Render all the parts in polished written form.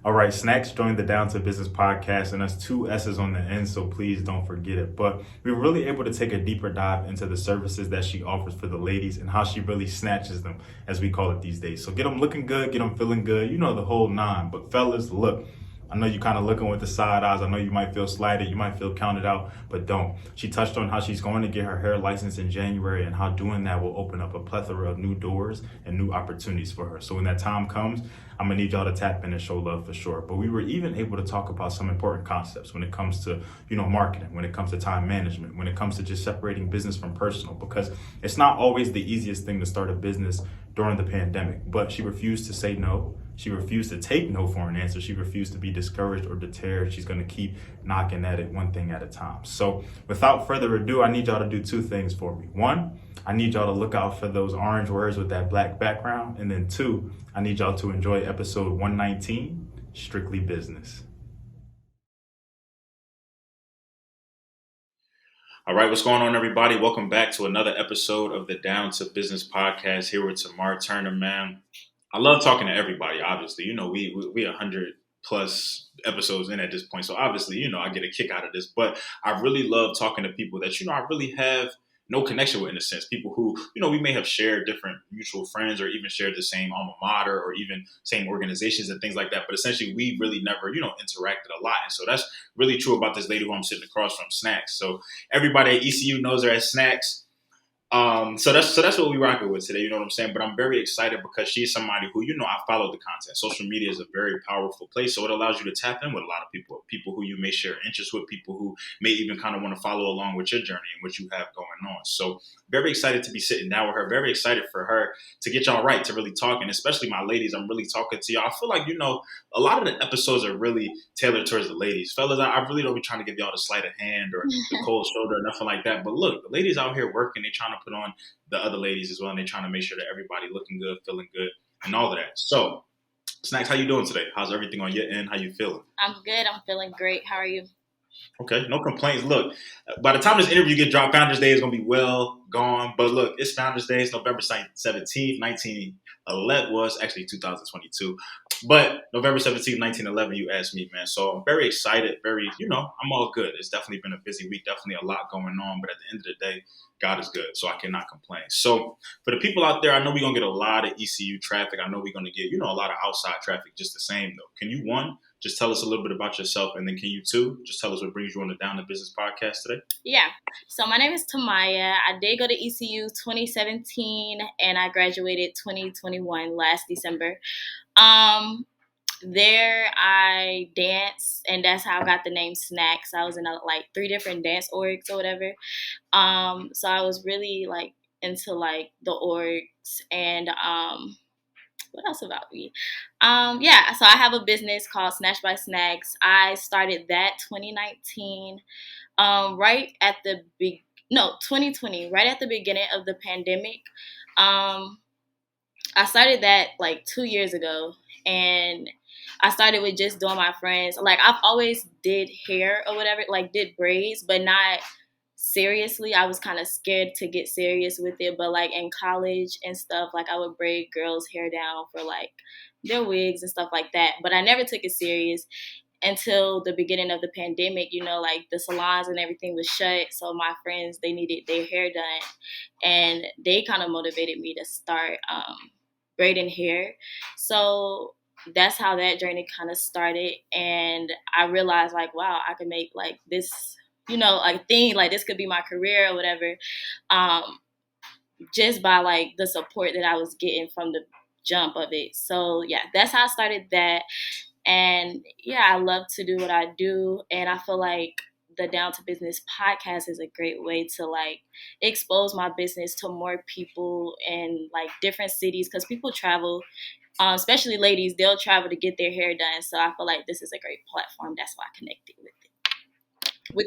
All right, Snacks joined the Down to Business podcast, and that's two S's on the end, so please don't forget it. But we were really able to take a deeper dive into the services that she offers for the ladies and how she really snatches them, as we call it these days. So get them looking good, get them feeling good, you know, the whole nine. But fellas, look, I know you kind of looking with the side eyes. I know you might feel slighted, you might feel counted out, but don't. She touched on how she's going to get her hair license in January and how doing that will open up a plethora of new doors and new opportunities for her. So when that time comes, I'm gonna need y'all to tap in and show love for sure. But we were even able to talk about some important concepts when it comes to, marketing, when it comes to time management, when it comes to just separating business from personal, because it's not always the easiest thing to start a business during the pandemic. But she refused to say no. She refused to take no for an answer. She refused to be discouraged or deterred. She's going to keep knocking at it one thing at a time. So without further ado, I need y'all to do two things for me. One, I need y'all to look out for those orange words with that black background. And then two, I need y'all to enjoy episode 119, Strictly Business. All right, what's going on, everybody? Welcome back to another episode of the Down to Business podcast here with Tamar Turner, man. I love talking to everybody, obviously. We 100 plus episodes in at this point. So obviously, I get a kick out of this. But I really love talking to people that, I really have no connection with in a sense. People who, we may have shared different mutual friends or even shared the same alma mater or even same organizations and things like that. But essentially, we really never, interacted a lot. And so that's really true about this lady who I'm sitting across from, Snacks. So everybody at ECU knows her as Snacks. So that's what we rocking with today. You know what I'm saying? But I'm very excited because she's somebody who, I follow the content. Social media is a very powerful place. So it allows you to tap in with a lot of people who you may share interests with, people who may even kind of want to follow along with your journey and what you have going on. So very excited to be sitting down with her. Very excited for her to get y'all right, to really talk. And especially my ladies, I'm really talking to y'all. I feel like, a lot of the episodes are really tailored towards the ladies. Fellas, I really don't be trying to give y'all the sleight of hand or the cold shoulder or nothing like that. But look, the ladies out here working, they trying to put on the other ladies as well, and they're trying to make sure that everybody looking good, feeling good, and all of that. So, Snacks, how you doing today? How's everything on your end? How you feeling? I'm good. I'm feeling great. How are you? Okay, no complaints. Look, by the time this interview gets dropped, Founders Day is going to be well gone. But look, it's Founders Day. It's November 17th, 1911 was actually 2022. But November 17th, 1911, you asked me, man. So I'm very excited. I'm all good. It's definitely been a busy week. Definitely a lot going on. But at the end of the day, God is good. So I cannot complain. So for the people out there, I know we're going to get a lot of ECU traffic. I know we're going to get, a lot of outside traffic just the same, though. Can you, one, just tell us a little bit about yourself, and then can you, two, just tell us what brings you on the Down to Business podcast today? Yeah. So my name is Tymia. I did go to ECU 2017, and I graduated 2021 last December. There I danced, and that's how I got the name Snacks. I was in 3 different dance orgs or whatever. So I was really into the orgs and what else about me? So I have a business called SnatchedBySnackss. I started that 2019, 2020, right at the beginning of the pandemic. I started that 2 years ago, and I started with just doing my friends. I've always did hair or whatever, did braids, but not seriously. I was kind of scared to get serious with it, but in college and stuff, I would braid girls' hair down for their wigs and stuff like that. But I never took it serious until the beginning of the pandemic. The salons and everything was shut, so my friends, they needed their hair done, and they kind of motivated me to start braiding hair. So that's how that journey kind of started, and I realized wow, I could make this thing, this could be my career or whatever, just by the support that I was getting from the jump of it. So yeah, that's how I started that. And yeah, I love to do what I do, and I feel like the Down to Business podcast is a great way to expose my business to more people in different cities, because people travel, especially ladies, they'll travel to get their hair done. So I feel like this is a great platform. That's why I connected with it.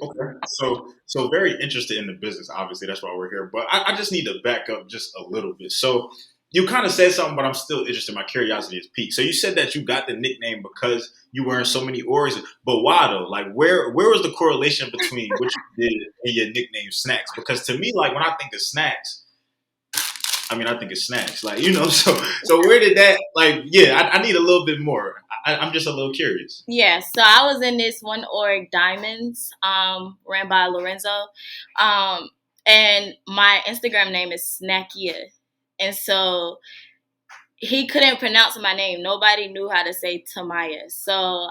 Okay. So very interested in the business. Obviously, that's why we're here. But I just need to back up just a little bit. So you kind of said something, but I'm still interested. My curiosity is piqued. So you said that you got the nickname because you were in so many orgs. But why though? Where was the correlation between what you did and your nickname Snacks? Because to me, when I think of Snacks, I think it's Snacks. So where did that, I need a little bit more. I'm just a little curious. Yeah, so I was in this one org, Diamonds, ran by Lorenzo, and my Instagram name is Snackia, and so he couldn't pronounce my name. Nobody knew how to say Tymia, so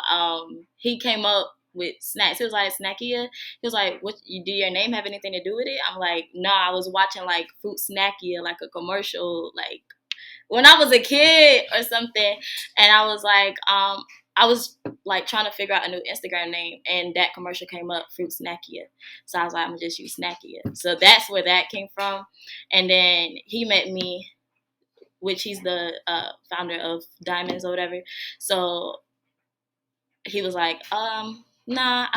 he came up with snacks. He was like, Snackia. He was like, "What? Do your name have anything to do with it?" I'm like, "No, I was watching like Fruit Snackia, like a commercial, like when I was a kid or something," and I was like, I was like trying to figure out a new Instagram name, and that commercial came up, Fruit Snackia. So I was like, I'm gonna just use Snackia. So that's where that came from. And then he met me, which he's the founder of Diamonds or whatever. So he was like, nah,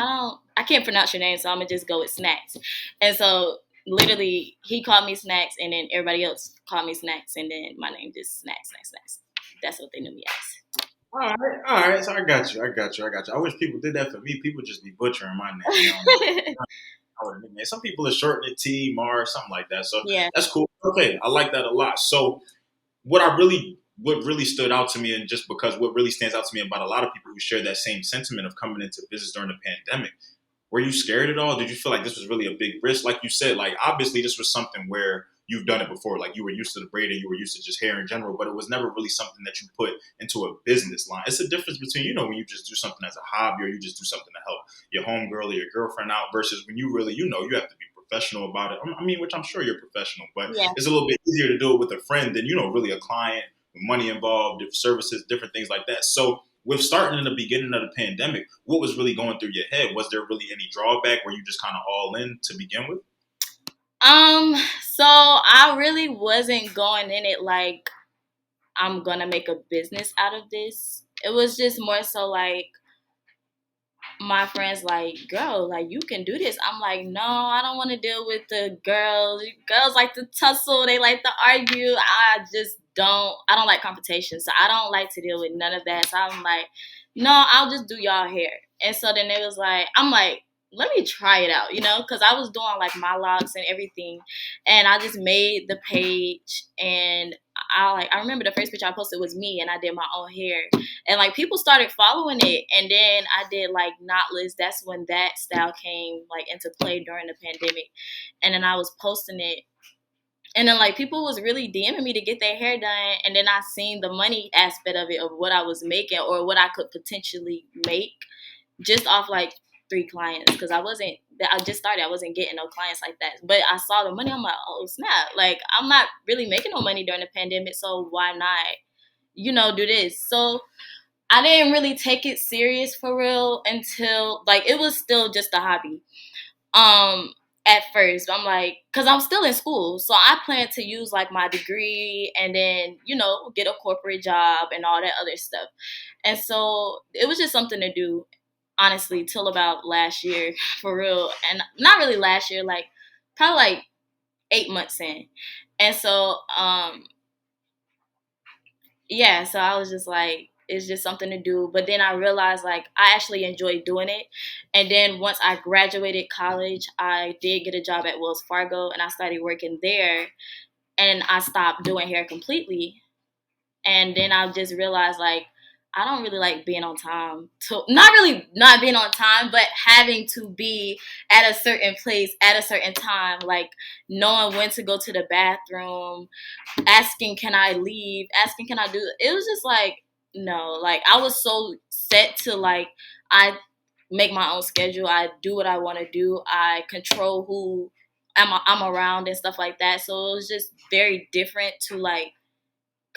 I can't pronounce your name, so I'm gonna just go with Snacks. And so literally he called me Snacks, and then everybody else called me Snacks, and then my name just Snacks. That's what they knew me as. All right. So I got you. I wish people did that for me. People just be butchering my name. You know? Some people are shortening it T, Mar, something like that. So Yeah. that's cool. Okay, I like that a lot. So what really stood out to me, and just because what really stands out to me about a lot of people who share that same sentiment of coming into business during the pandemic, were you scared at all? Did you feel like this was really a big risk? Like you said, like obviously this was something where you've done it before. Like you were used to the braider, you were used to just hair in general, but it was never really something that you put into a business line. It's a difference between, when you just do something as a hobby or you just do something to help your homegirl or your girlfriend out versus when you really, you have to be professional about it. I mean, which I'm sure you're professional, but Yeah. it's a little bit easier to do it with a friend than, really a client with money involved, different services, different things like that. So with starting in the beginning of the pandemic, what was really going through your head? Was there really any drawback? Were you just kind of all in to begin with? So I really wasn't going in it like I'm gonna make a business out of this. It was just more so like my friends like, girl, like you can do this. I'm like, no, I don't want to deal with the girls. Girls like to tussle, they like to argue. I don't like confrontation. So I don't like to deal with none of that. So I'm like, no, I'll just do y'all hair. And so then it was like, I'm like, let me try it out, because I was doing like my locks and everything. And I just made the page, and I remember the first picture I posted was me, and I did my own hair. And like people started following it, and then I did like knotless. That's when that style came like into play during the pandemic. And then I was posting it, and then like people was really DMing me to get their hair done. And then I seen the money aspect of it, of what I was making or what I could potentially make just off like 3 clients, because I just started. I wasn't getting no clients like that. But I saw the money. I'm like, oh snap! Like I'm not really making no money during the pandemic, so why not, do this? So I didn't really take it serious for real until like it was still just a hobby. At first, I'm like, cause I'm still in school, so I plan to use like my degree and then get a corporate job and all that other stuff. And so it was just something to do, honestly, till about last year, for real. And not really last year, like probably like 8 months in. And so yeah, so I was just like, it's just something to do. But then I realized like I actually enjoyed doing it. And then once I graduated college, I did get a job at Wells Fargo, and I started working there, and I stopped doing hair completely. And then I just realized like I don't really like being on time. Not really not being on time, but having to be at a certain place at a certain time, like knowing when to go to the bathroom, asking can I leave, asking can I do it. It was just like no, like I was so set to like I make my own schedule, I do what I want to do, I control who I'm around and stuff like that. So it was just very different to like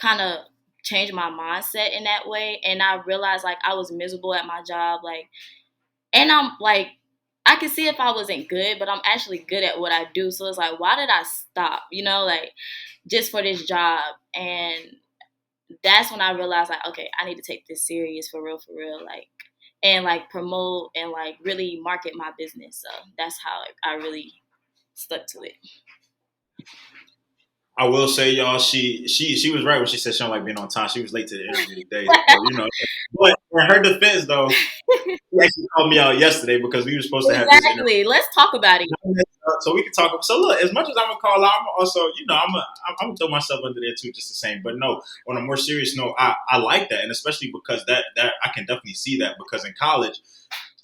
kind of change my mindset in that way. And I realized like I was miserable at my job, like, and I'm like, I can see if I wasn't good, but I'm actually good at what I do. So it's like, why did I stop? Like just for this job. And that's when I realized like, okay, I need to take this serious for real, like, and like promote and like really market my business. So that's how I really stuck to it. I will say, y'all, she was right when she said she don't like being on time. She was late to the interview today, so. But in her defense, though, she actually called me out yesterday because we were supposed to have this interview. Exactly. Let's talk about it. So we can talk. So look, as much as I'm gonna call out, I'm also, I'm gonna throw myself under there too, just the same. But no, on a more serious note, I like that, and especially because that I can definitely see that because in college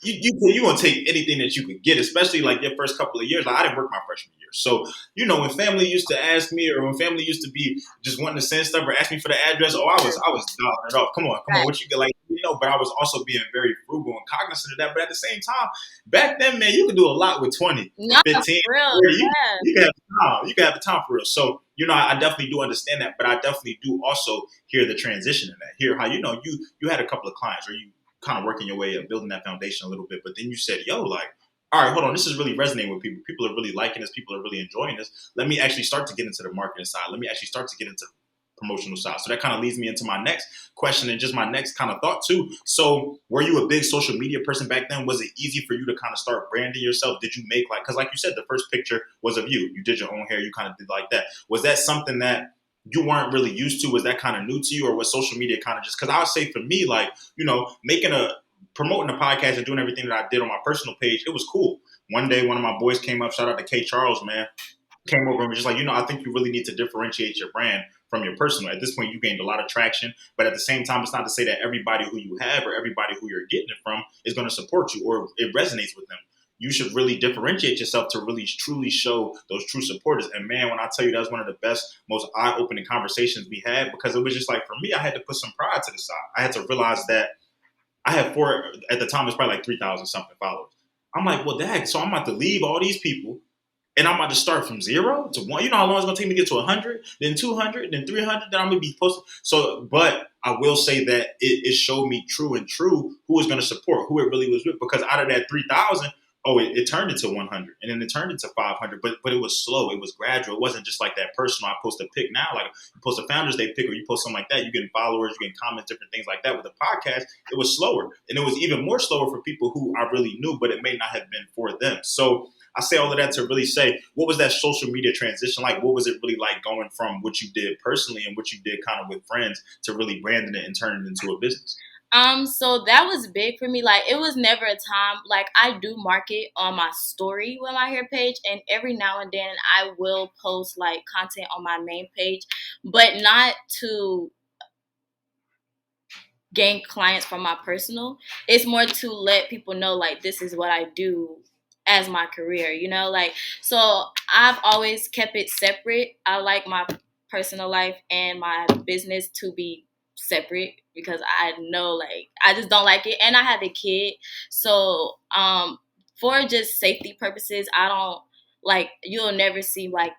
you gonna take anything that you could get, especially like your first couple of years. Like I didn't work my freshman year, so when family used to ask me, or when family used to be just wanting to send stuff or ask me for the address, I was dialing it off. Come on, Right. what you get? Like but I was also being very frugal and cognizant of that. But at the same time, back then, man, you could do a lot with 20 or No, 15, for real. 30. Yeah. You can have time. You can have the time for real. So I definitely do understand that, but I definitely do also hear the transition in that. Hear how you had a couple of clients, or you kind of working your way up, building that foundation a little bit. But then you said, yo, like, all right, hold on, this is really resonating with people. People are really liking this. People are really enjoying this. Let me actually start to get into the marketing side. Let me actually start to get into promotional side. So that kind of leads me into my next question and just my next kind of thought too. So were you a big social media person back then? Was it easy for you to kind of start branding yourself? Did you make because like you said, the first picture was of you. You did your own hair. You kind of did like that. Was that something that you weren't really used to? Was that kind of new to you, or was social media kind of just because I would say for me, like, making promoting the podcast and doing everything that I did on my personal page, it was cool. One day, one of my boys came up, shout out to K Charles, man, came over and was just like, I think you really need to differentiate your brand from your personal. At this point, you gained a lot of traction, but at the same time, it's not to say that everybody who you have or everybody who you're getting it from is going to support you or it resonates with them. You should really differentiate yourself to really truly show those true supporters. And man, when I tell you that was one of the best, most eye-opening conversations we had, because it was just like, for me, I had to put some pride to the side. I had to realize that I had at the time, it's probably like 3,000 something followers. I'm like, well, dang, so I'm about to leave all these people and I'm about to start from 0 to 1. You know how long it's going to take me to get to 100, then 200, then 300, then I'm going to be posted. So, but I will say that it showed me true who was going to support, who it really was with. Because out of that 3,000, it turned into 100, and then it turned into 500. But it was slow. It was gradual. It wasn't just like that personal. I post a pic now, like you post a Founders Day pic, or you post something like that. You get followers, you get comments, different things like that. With the podcast, it was slower, and it was even more slower for people who I really knew, but it may not have been for them. So I say all of that to really say, what was that social media transition like? What was it really like going from what you did personally and what you did kind of with friends to really branding it and turning it into a business? So that was big for me. Like, it was never a time, like, I do market on my story with my hair page, and every now and then I will post like content on my main page, but not to gain clients from my personal. It's more to let people know, like, this is what I do as my career, like, so I've always kept it separate. I like my personal life and my business to be separate because I know, like, I just don't like it, and I have a kid. So for just safety purposes, I don't, like, you'll never see like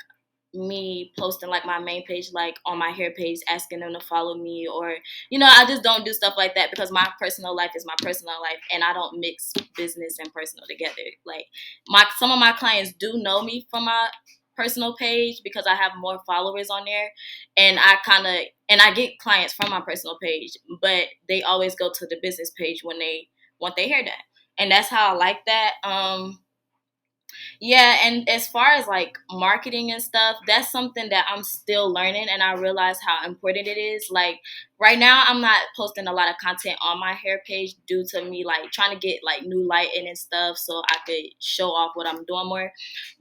me posting like my main page, like on my hair page, asking them to follow me, or I just don't do stuff like that because my personal life is my personal life, and I don't mix business and personal together. Like, some of my clients do know me from my personal page because I have more followers on there, and I get clients from my personal page, but they always go to the business page when they want their hair done, and that's how I like that. Yeah, and as far as like marketing and stuff, that's something that I'm still learning, and I realize how important it is. Like, right now, I'm not posting a lot of content on my hair page due to me like trying to get like new lighting and stuff so I could show off what I'm doing more.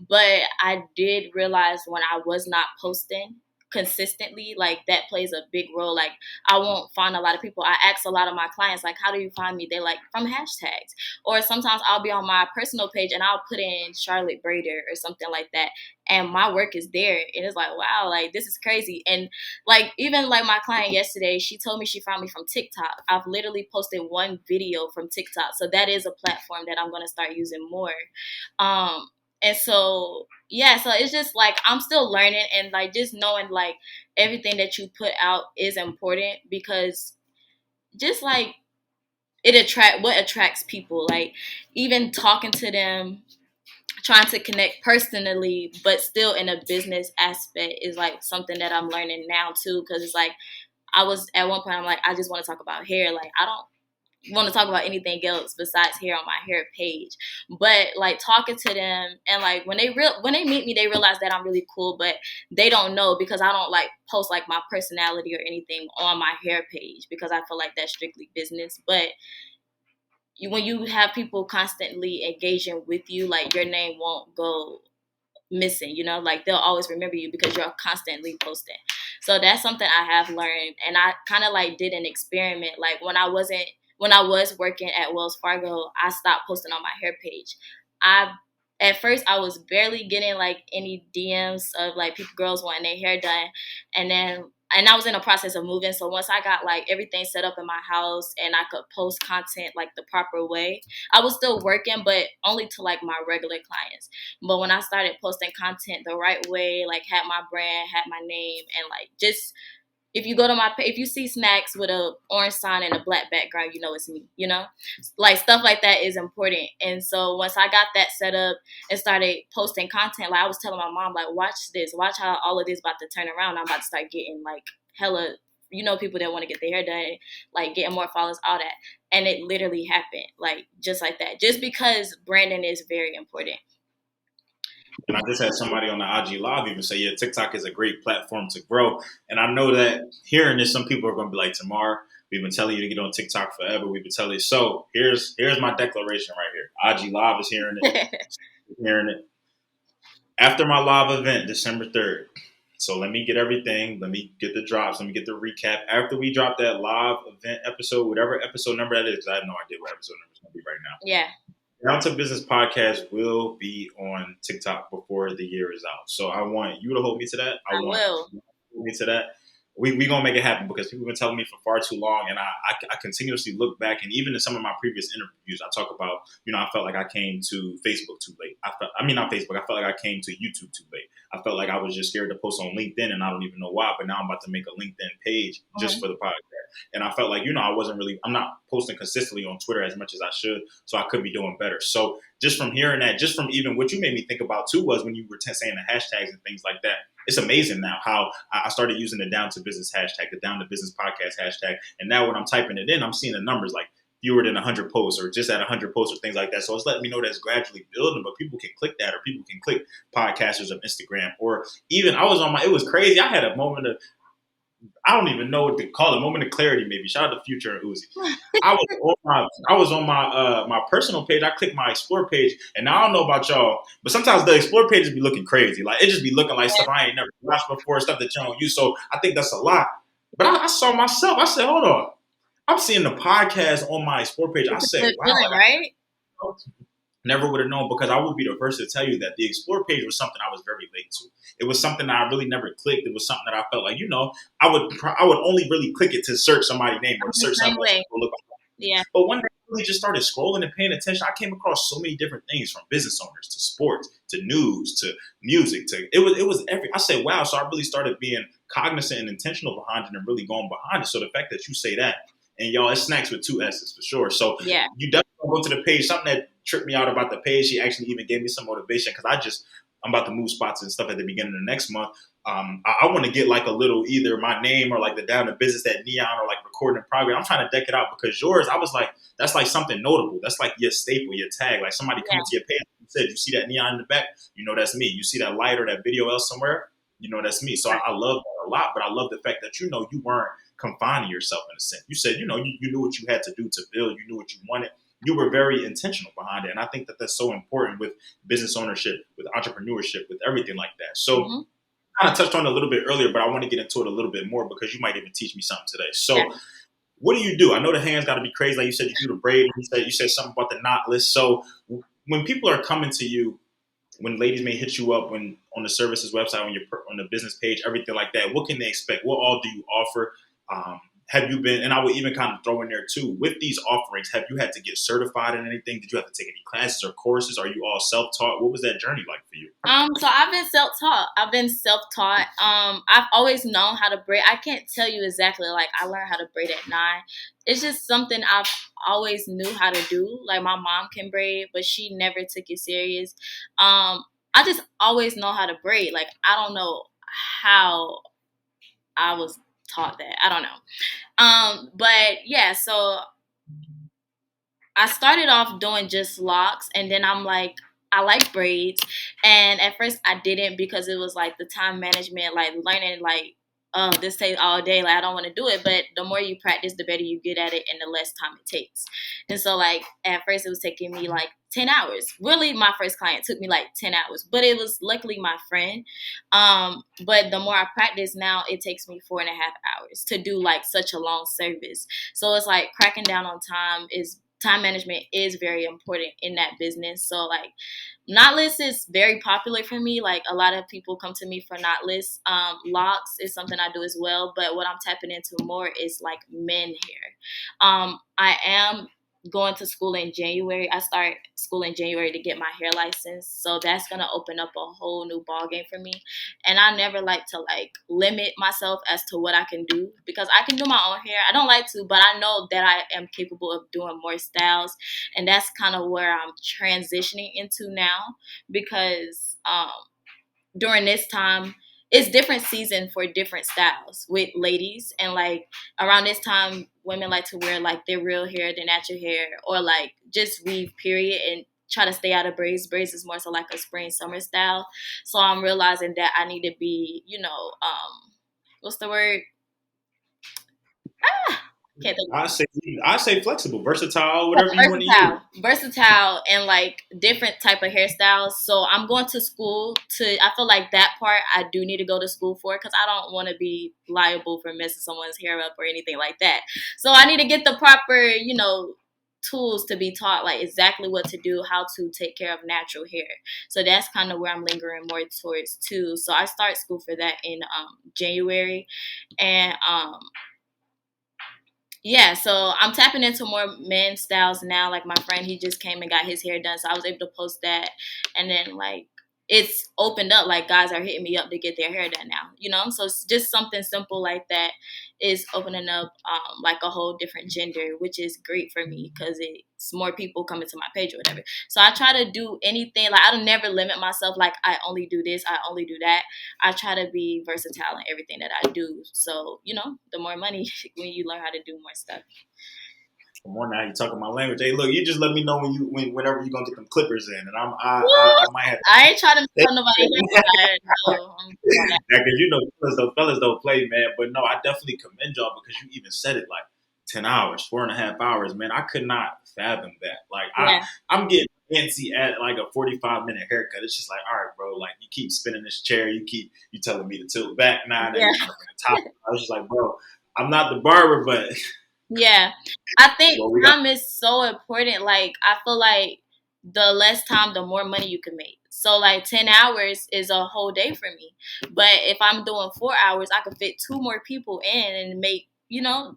But I did realize when I was not posting consistently, like, that plays a big role. Like, I won't find a lot of people. I ask a lot of my clients, like, how do you find me? They're like, from hashtags. Or sometimes I'll be on my personal page and I'll put in Charlotte Braider or something like that, and my work is there, and it's like, wow, like, this is crazy. And like, even like my client yesterday, she told me she found me from TikTok. I've literally posted one video from TikTok, so that is a platform that I'm going to start using more. And so, yeah, so it's just like I'm still learning, and like just knowing like everything that you put out is important, because just like what attracts people, like, even talking to them, trying to connect personally but still in a business aspect is like something that I'm learning now too, because it's like I was at one point, I'm like, I just want to talk about hair. Like, I don't want to talk about anything else besides hair on my hair page. But like talking to them, and like when they meet me, they realize that I'm really cool, but they don't know because I don't like post like my personality or anything on my hair page, because I feel like that's strictly business. But when you have people constantly engaging with you, like, your name won't go missing, like they'll always remember you because you're constantly posting. So that's something I have learned, and I kind of like did an experiment. Like when I was working at Wells Fargo, I stopped posting on my hair page. I At first I was barely getting like any DMs of like people, girls wanting their hair done, and I was in a process of moving. So once I got like everything set up in my house and I could post content like the proper way, I was still working, but only to like my regular clients. But when I started posting content the right way, like had my brand, had my name, and like just if you go to my page, if you see Snacks with a orange sign and a black background, you know it's me, like stuff like that is important. And so once I got that set up and started posting content, like I was telling my mom, like, watch this, watch how all of this about to turn around. I'm about to start getting like hella, people that want to get their hair done, like getting more followers, all that. And it literally happened, like just like that, just because branding is very important. And I just had somebody on the IG Live even say, yeah, TikTok is a great platform to grow. And I know that hearing this, some people are going to be like, Tamar, we've been telling you to get on TikTok forever. We've been telling you. So here's my declaration right here. IG Live is hearing it. Hearing it. After my live event, December 3rd. So let me get everything. Let me get the drops. Let me get the recap. After we drop that live event episode, whatever episode number that is, because I have no idea what episode number it's going to be right now. Yeah. Down to Business Podcast will be on TikTok before the year is out. So I want you to hold me to that. I will. You to hold me to that. We going to make it happen because people have been telling me for far too long. And I continuously look back. And even in some of my previous interviews, I talk about, I felt like I came to Facebook too late. Not Facebook. I felt like I came to YouTube too late. I felt like I was just scared to post on LinkedIn, and I don't even know why. But now I'm about to make a LinkedIn page just for the podcast. And I felt like, I'm not posting consistently on Twitter as much as I should. So I could be doing better. So just from hearing that, just from even what you made me think about too was when you were saying the hashtags and things like that. It's amazing now how I started using the Down to Business hashtag, the Down to Business Podcast hashtag. And now when I'm typing it in, I'm seeing the numbers like fewer than 100 posts or just at 100 posts or things like that. So it's letting me know that it's gradually building, but people can click that, or people can click podcasters of Instagram, or even it was crazy. I had a moment of, I don't even know what to call it, moment of clarity maybe. Shout out to Future and Uzi. I was on my personal page. I clicked my Explore page, and now I don't know about y'all, but sometimes the Explore pages be looking crazy. Like it just be looking like stuff I ain't never watched before, stuff that you don't use. So I think that's a lot. But I saw myself. I said, hold on. I'm seeing the podcast on my Explore page. I said, wow. Feeling, right? Never would have known, because I would be the first to tell you that the Explore page was something I was very late to. It was something that I really never clicked. It was something that I felt like, I would only really click it to search somebody's name or to search something. Yeah. But one day I really just started scrolling and paying attention. I came across so many different things, from business owners to sports to news to music to it was every. I said, wow. So I really started being cognizant and intentional behind it and really going behind it. So the fact that you say that, and y'all, it's Snacks with 2 S's for sure. So yeah, you definitely go to the page. Something that tripped me out about the page, she actually even gave me some motivation, because I'm about to move spots and stuff at the beginning of the next month. I want to get like a little, either my name or like the Down to Business, that neon, or like recording in progress. I'm trying to deck it out, because yours, I was like, that's like something notable. That's like your staple, your tag. Like somebody coming to your page and said, you see that neon in the back? That's me. You see that light or that video else somewhere? That's me. So I love that a lot, but I love the fact that, you weren't confining yourself in a sense. You said, you knew what you had to do to build. You knew what you wanted. You were very intentional behind it. And I think that that's so important with business ownership, with entrepreneurship, with everything like that. So kind of touched on it a little bit earlier, but I want to get into it a little bit more, because you might even teach me something today. So what do you do? I know the hands got to be crazy. Like you said, you do the braid. You said something about the knot list. So when people are coming to you, when ladies may hit you up on the services website, on the business page, everything like that, what can they expect? What all do you offer? Have you been, and I would even kind of throw in there too, with these offerings, have you had to get certified in anything? Did you have to take any classes or courses? Are you all self-taught? What was that journey like for you? So I've been self-taught. I've always known how to braid. I can't tell you exactly, like I learned how to braid at 9. It's just something I've always knew how to do. Like my mom can braid, but she never took it serious. I just always know how to braid. Like I don't know how I was taught that. I don't know. But yeah, so I started off doing just locks, and then I'm like, I like braids. And at first I didn't, because it was like the time management, like learning, like, oh, this takes all day. Like I don't want to do it. But the more you practice, the better you get at it, and the less time it takes. And so like at first it was taking me like 10 hours. Really, my first client took me like 10 hours, but it was luckily my friend. But the more I practice now, it takes me 4.5 hours to do like such a long service. So it's like cracking down on time management is very important in that business. So like knotless is very popular for me. Like a lot of people come to me for knotless. Locks is something I do as well, but what I'm tapping into more is like men hair. I am going to school in January. I start school in January to get my hair license, so that's gonna open up a whole new ball game for me. And I never like to like limit myself as to what I can do, because I can do my own hair. I don't like to, but I know that I am capable of doing more styles, and that's kind of where I'm transitioning into now, because during this time it's different season for different styles with ladies, and like around this time women like to wear like their real hair, their natural hair, or like just weave period and try to stay out of braids is more so like a spring summer style. So I'm realizing that I need to be, what's the word, can't think. I say I say flexible, versatile, whatever you want to use. Versatile and like different type of hairstyles. So I'm going to school I feel like that part I do need to go to school for, because I don't want to be liable for messing someone's hair up or anything like that. So I need to get the proper, tools to be taught like exactly what to do, how to take care of natural hair. So that's kind of where I'm lingering more towards too. So I start school for that in January. And yeah, so I'm tapping into more men's styles now. Like my friend, he just came and got his hair done, so I was able to post that, and then like it's opened up. Like guys are hitting me up to get their hair done now, So it's just something simple like that is opening up like a whole different gender, which is great for me because it's more people coming to my page or whatever. So I try to do anything. Like I don't never limit myself. Like I only do this, I only do that. I try to be versatile in everything that I do. So, the more money when you learn how to do more stuff. Come on now, you talking my language. Hey, look, you just let me know whenever you're gonna get them clippers in, and I might have. I ain't trying to tell nobody here. No, I'm doing that. Yeah, because fellas don't play, man. But no, I definitely commend y'all because you even said it like 10 hours, 4.5 hours, man. I could not fathom that. Like Yeah, I'm getting fancy at like a 45-minute haircut. It's just like, all right, bro. Like you keep spinning this chair, you telling me to tilt back now, and then yeah, you trying to bring the top. I was just like, bro, I'm not the barber, but yeah. I think well, we got. time is so important. Like I feel like the less time, the more money you can make. So like 10 hours is a whole day for me. But if I'm doing 4 hours, I could fit two more people in and make,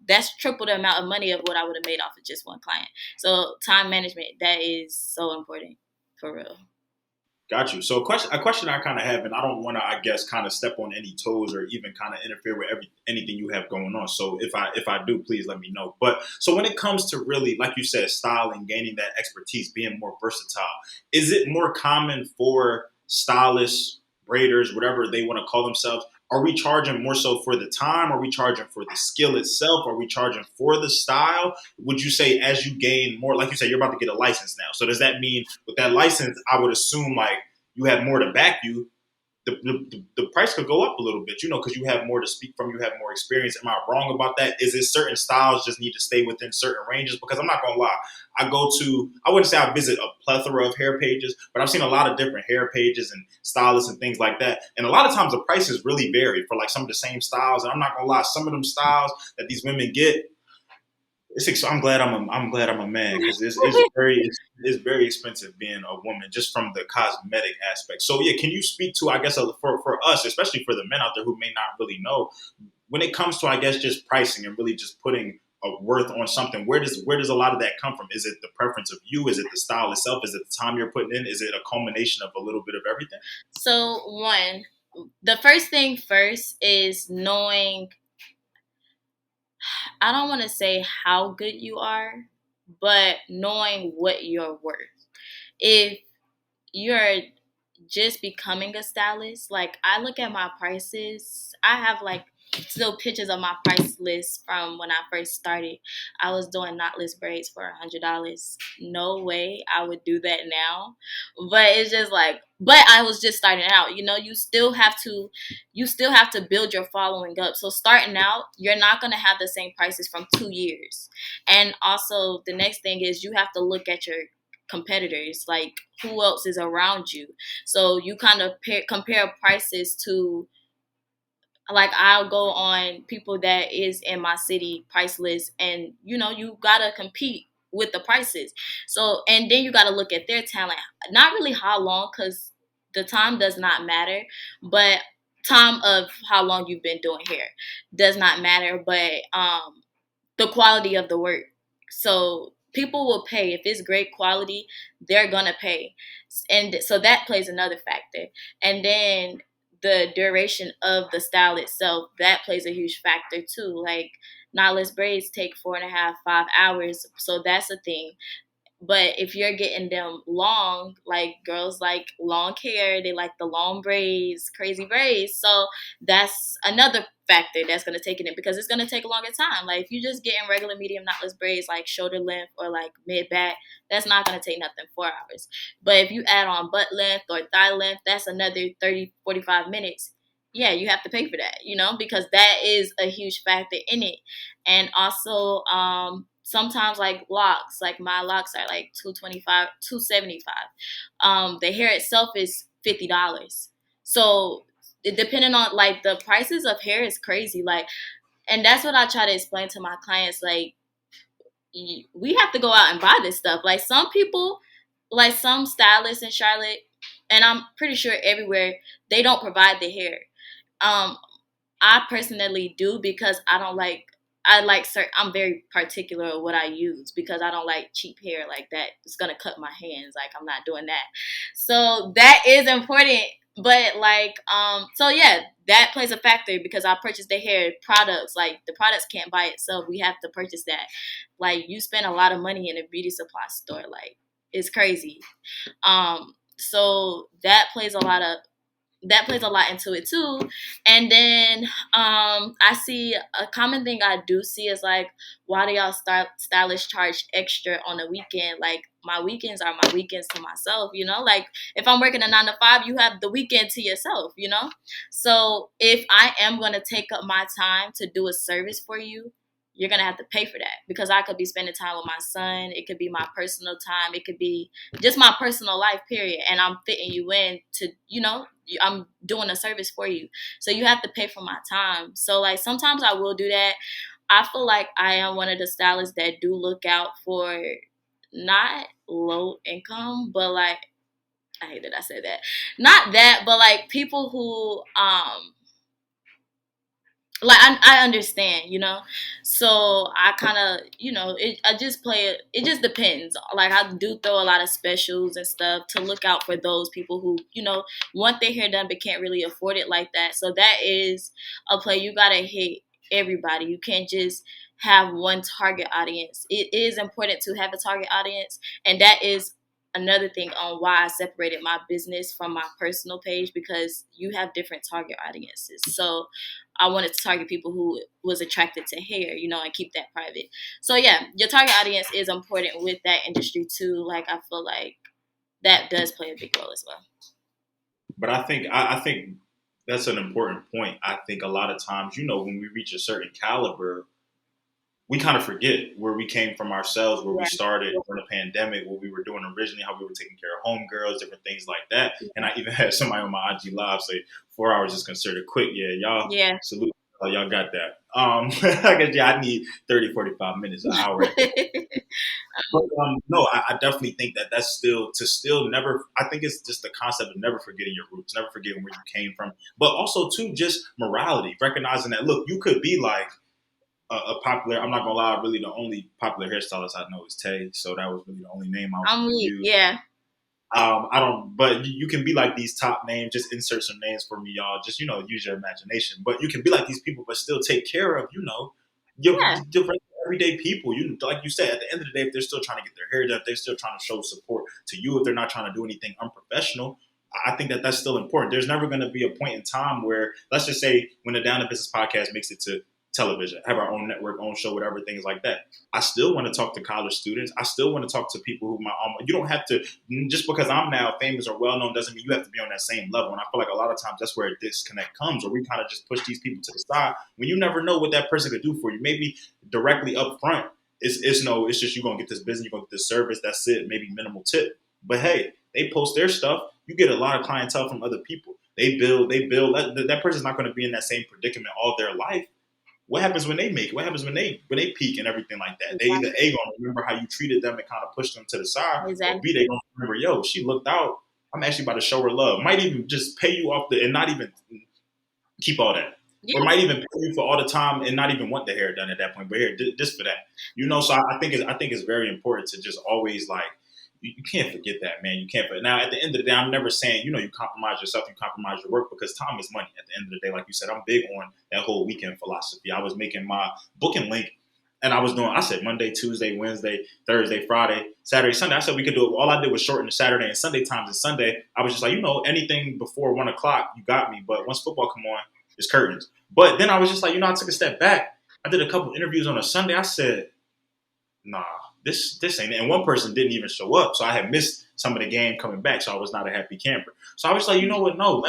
that's triple the amount of money of what I would have made off of just one client. So time management, that is so important for real. Got you. So a question I kind of have, and I don't want to, I guess, kind of step on any toes or even kind of interfere with anything you have going on. So if I do, please let me know. But so when it comes to really, like you said, styling, gaining that expertise, being more versatile, is it more common for stylists, braiders, whatever they want to call themselves? Are we charging more so for the time? Are we charging for the skill itself? Are we charging for the style? Would you say as you gain more, like you said, you're about to get a license now. So does that mean with that license, I would assume like you have more to back you, the price could go up a little bit, because you have more to speak from, you have more experience. Am I wrong about that? Is it certain styles just need to stay within certain ranges? Because I'm not gonna lie, I wouldn't say I visit a plethora of hair pages, but I've seen a lot of different hair pages and stylists and things like that. And a lot of times the prices really vary for like some of the same styles. And I'm not gonna lie, some of them styles that these women get, I'm glad I'm a man because it's very expensive being a woman just from the cosmetic aspect. So yeah, can you speak to, I guess, for us, especially for the men out there who may not really know, when it comes to, I guess, just pricing and really just putting a worth on something, where does a lot of that come from? Is it the preference of you? Is it the style itself? Is it the time you're putting in? Is it a culmination of a little bit of everything? So the first thing first is knowing, I don't want to say how good you are, but knowing what you're worth. If you're just becoming a stylist, like I look at my prices, I have like still pictures of my price list from when I first started. I was doing knotless braids for $100. No way I would do that now. But it's just like, but I was just starting out. You still have to build your following up. So starting out, you're not gonna have the same prices from 2 years. And also the next thing is you have to look at your competitors, like who else is around you. So you kind of compare prices to, like, I'll go on people that is in my city price list, and you gotta compete with the prices. So, and then you gotta look at their talent, not really how long, because the time does not matter, but time of how long you've been doing hair does not matter, but the quality of the work. So people will pay if it's great quality, they're gonna pay, and so that plays another factor. And then the duration of the style itself, that plays a huge factor too. Like, knotless braids take 4.5, 5 hours, so that's a thing. But if you're getting them long, like girls like long hair, they like the long braids, crazy braids. So that's another factor that's going to take it in, because it's going to take a longer time. Like if you just getting regular medium knotless braids like shoulder length or like mid back, that's not going to take nothing 4 hours. But if you add on butt length or thigh length, that's another 30, 45 minutes. Yeah, you have to pay for that, because that is a huge factor in it. And also, sometimes like locks, like my locks are like 225, 275. The hair itself is $50. So depending on, like, the prices of hair is crazy. Like, and that's what I try to explain to my clients. Like, we have to go out and buy this stuff. Like, some people, like some stylists in Charlotte, and I'm pretty sure everywhere, they don't provide the hair. Um, I personally do, because I'm very particular of what I use, because I don't like cheap hair like that. It's gonna cut my hands. Like, I'm not doing that. So that is important. But like, so yeah, that plays a factor, because I purchased the hair products. Like, the products can't buy itself. We have to purchase that. Like, you spend a lot of money in a beauty supply store. Like, it's crazy. So that plays a lot into it too. And then I see a common thing I do see is like, why do y'all stylists charge extra on the weekend? Like, my weekends are my weekends to myself, like if I'm working a 9 to 5, you have the weekend to yourself. So if I am going to take up my time to do a service for you, you're going to have to pay for that, because I could be spending time with my son. It could be my personal time. It could be just my personal life, period. And I'm fitting you in to, I'm doing a service for you. So you have to pay for my time. So like, sometimes I will do that. I feel like I am one of the stylists that do look out for not low income, but like, I hate that I said that. Not that, but like people who like, I understand, so I kind of, I just play it. It just depends. Like, I do throw a lot of specials and stuff to look out for those people who, want their hair done but can't really afford it like that. So that is a play. You gotta hit everybody. You can't just have one target audience. It is important to have a target audience, and that is another thing on why I separated my business from my personal page, because you have different target audiences. So I wanted to target people who was attracted to hair, and keep that private. So yeah, your target audience is important with that industry too. Like, I feel like that does play a big role as well. But I think that's an important point. I think a lot of times, when we reach a certain caliber, we kind of forget where we came from ourselves, where we Yeah. started during the pandemic, what we were doing originally, how we were taking care of homegirls, different things like that. And I even had somebody on my IG live say 4 hours is considered quick. Yeah, y'all Yeah. salute. Y'all got that. I guess, yeah, I need 30, 45 minutes, an hour. But no, I definitely think that that's still never. I think it's just the concept of never forgetting your roots, never forgetting where you came from, but also too just morality, recognizing that look, you could be like a popular. I'm not gonna lie, really the only popular hairstylist I know is Tay, so that was really the only name I was I'm gonna weak. use. Yeah. I don't, but you can be like these top names. Just insert some names for me, y'all. Just use your imagination. But you can be like these people, but still take care of Yeah. your everyday people. Like you said, at the end of the day, if they're still trying to get their hair done, if they're still trying to show support to you, if they're not trying to do anything unprofessional, I think that that's still important. There's never going to be a point in time where, let's just say, when the Down to Business podcast makes it to television, have our own network, own show, whatever, things like that. I still want to talk to college students. I still want to talk to people who you don't have to, just because I'm now famous or well known doesn't mean you have to be on that same level. And I feel like a lot of times that's where a disconnect comes, or we kind of just push these people to the side when you never know what that person could do for you. Maybe directly up front, it's just you're gonna get this business, you're gonna get this service, that's it, maybe minimal tip. But hey, they post their stuff, you get a lot of clientele from other people. They build that person's not gonna be in that same predicament all their life. What happens when they make it? What happens when they peak and everything like that? They either A gonna remember how you treated them and kind of push them to the side, or Exactly. B they gonna remember, yo, she looked out. I'm actually about to show her love. Might even just pay you off the and not even keep all that. Or Yeah. might even pay you for all the time and not even want the hair done at that point. But here, just for that, So I think it's very important to just always like you can't forget that, man. You can't. Now, at the end of the day, I'm never saying you compromise yourself, you compromise your work because time is money. At the end of the day, like you said, I'm big on that whole weekend philosophy. I was making my booking link. And I said Monday, Tuesday, Wednesday, Thursday, Friday, Saturday, Sunday. I said we could do it. All I did was shorten the Saturday and Sunday times. And Sunday, I was just like, anything before 1 o'clock, you got me. But once football come on, it's curtains. But then I was just like, I took a step back. I did a couple interviews on a Sunday. I said, nah, this ain't it. And one person didn't even show up. So I had missed some of the game coming back. So I was not a happy camper. So I was like, you know what? No,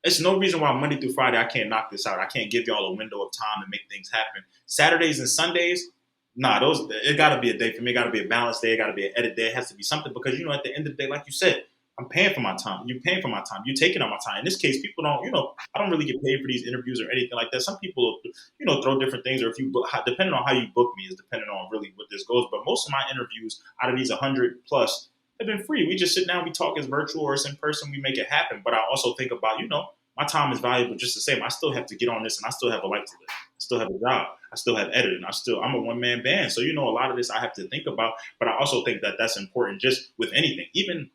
it's no reason why Monday through Friday I can't knock this out. I can't give y'all a window of time to make things happen. Saturdays and Sundays, it got to be a day for me. It got to be a balanced day. It got to be an edit day. It has to be something because at the end of the day, like you said, I'm paying for my time. You're paying for my time. You're taking on my time. In this case, people don't, I don't really get paid for these interviews or anything like that. Some people, throw different things, or if you book, depending on how you book me is depending on really what this goes. But most of my interviews out of these 100 plus have been free. We just sit down, we talk as virtual or it's in person, we make it happen. But I also think about, my time is valuable just the same. I still have to get on this and I still have a life to live. I still have a job. I still have editing. I'm a one-man band. So, a lot of this I have to think about. But I also think that that's important just with anything, even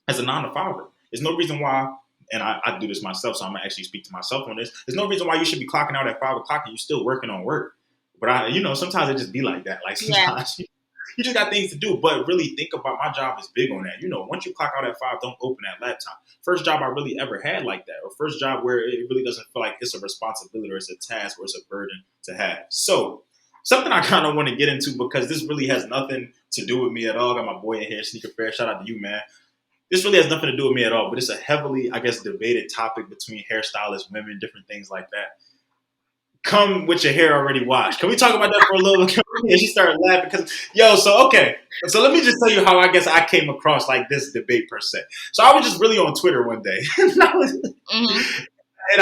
as a 9 to 5er. There's no reason why, and I do this myself, so I'm gonna actually speak to myself on this. There's no reason why you should be clocking out at 5 o'clock and you still working on work. But sometimes it just be like that. Like Yeah. sometimes you just got things to do. But really think about my job is big on that. Once you clock out at 5, don't open that laptop. First job I really ever had like that, or first job where it really doesn't feel like it's a responsibility or it's a task or it's a burden to have. So something I kind of want to get into because this really has nothing to do with me at all. I got my boy in here, Sneaker Fair. Shout out to you, man. This really has nothing to do with me at all, but it's a heavily, I guess, debated topic between hairstylists, women, different things like that. Come with your hair already washed. Can we talk about that for a little bit? And she started laughing because, okay. So let me just tell you how I guess I came across like this debate per se. So I was just really on Twitter one day. And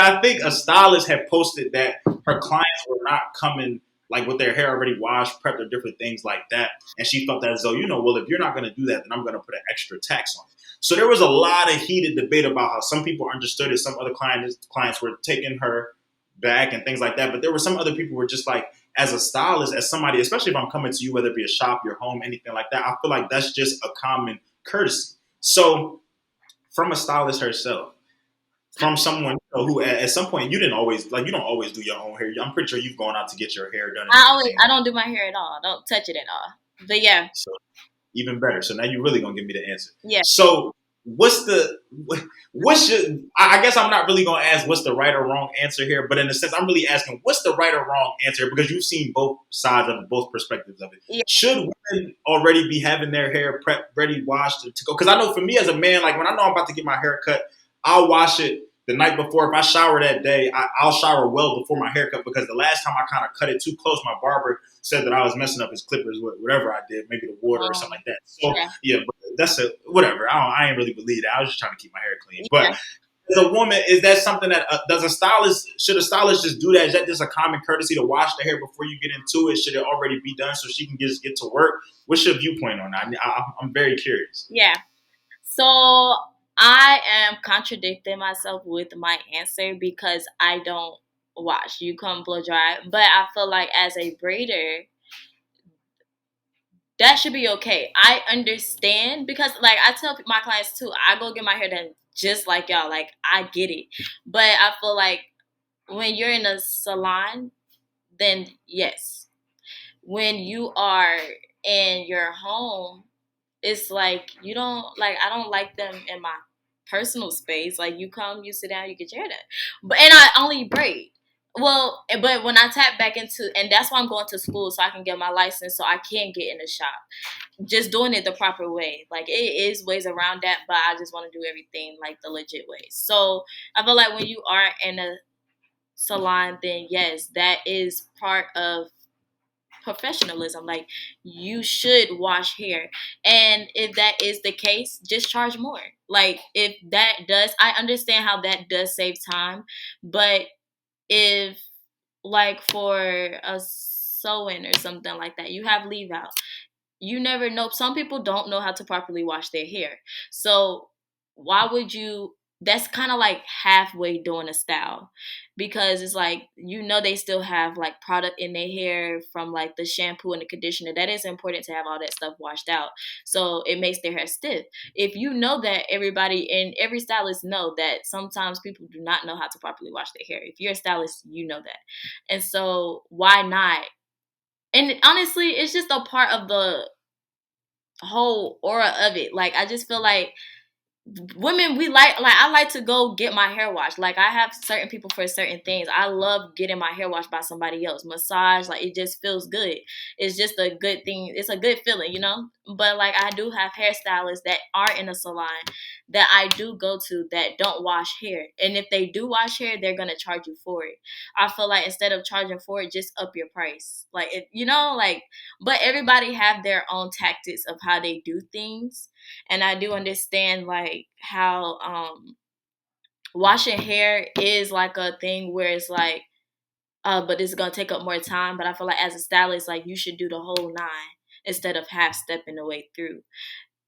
I think a stylist had posted that her clients were not coming like with their hair already washed, prepped, or different things like that. And she felt as though, well, if you're not going to do that, then I'm going to put an extra tax on it. So there was a lot of heated debate about how some people understood it. Some other clients were taking her back and things like that. But there were some other people who were just like, as a stylist, as somebody, especially if I'm coming to you, whether it be a shop, your home, anything like that, I feel like that's just a common courtesy. So from a stylist herself, from someone who at some point you don't always do your own hair. I'm pretty sure you've gone out to get your hair done. I don't do my hair at all. I don't touch it at all. But yeah. So even better. So now you're really gonna give me the answer. Yeah. So I guess I'm not really gonna ask what's the right or wrong answer here, but in a sense I'm really asking what's the right or wrong answer because you've seen both sides of it, both perspectives of it. Yeah. Should women already be having their hair prepped, ready, washed to go? Because I know for me as a man, like when I know I'm about to get my hair cut, I'll wash it the night before. If I shower that day, I'll shower well before my haircut because the last time I kind of cut it too close, my barber said that I was messing up his clippers with whatever I did, maybe the water or something like that. So yeah, but that's whatever. I ain't really believe that. I was just trying to keep my hair clean. But as a woman, is that something that should a stylist just do that? Is that just a common courtesy to wash the hair before you get into it? Should it already be done so she can just get to work? What's your viewpoint on that? I'm very curious. Yeah. So I am contradicting myself with my answer because I don't wash. You come blow dry. But I feel like as a braider, that should be okay. I understand because like I tell my clients too, I go get my hair done just like y'all. Like I get it. But I feel like when you're in a salon, then yes. When you are in your home, it's like you don't like I don't like them in my personal space. Like you come, you sit down, you get your hair done. And I only braid. Well, but when I tap back into, and that's why I'm going to school so I can get my license so I can get in the shop. Just doing it the proper way. Like it is ways around that, but I just want to do everything like the legit way. So I feel like when you are in a salon, then yes, that is part of professionalism. Like, you should wash hair. And if that is the case, just charge more. Like, if that does, I understand how that does save time, but if, like, for a sew-in or something like that, you have leave out, you never know. Some people don't know how to properly wash their hair. So why would you? That's kind of like halfway doing a style, because it's like, they still have like product in their hair from like the shampoo and the conditioner. That is important to have all that stuff washed out. So it makes their hair stiff. If you know that, everybody and every stylist know that sometimes people do not know how to properly wash their hair. If you're a stylist, you know that. And so why not? And honestly, it's just a part of the whole aura of it. Like, I just feel like women, we like I like to go get my hair washed. Like, I have certain people for certain things. I love getting my hair washed by somebody else. Massage, like, it just feels good. It's just a good thing. It's a good feeling, But like, I do have hairstylists that are in a salon that I do go to that don't wash hair. And if they do wash hair, they're gonna charge you for it. I feel like instead of charging for it, just up your price. Like, like, but everybody have their own tactics of how they do things. And I do understand like how washing hair is like a thing where it's like, but it's gonna take up more time. But I feel like as a stylist, like, you should do the whole nine instead of half stepping the way through.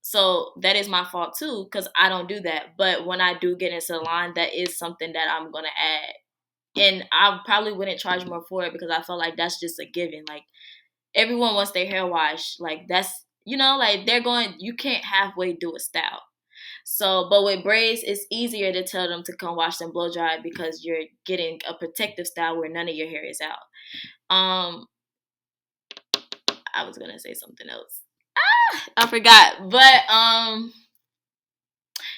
So that is my fault too, because I don't do that. But when I do get into the line, that is something that I'm gonna add. And I probably wouldn't charge more for it, because I feel like that's just a given. Like, everyone wants their hair washed. Like, that's, like, you can't halfway do a style. So, but with braids, it's easier to tell them to come wash and blow dry, because you're getting a protective style where none of your hair is out. I was gonna say something else. I forgot. But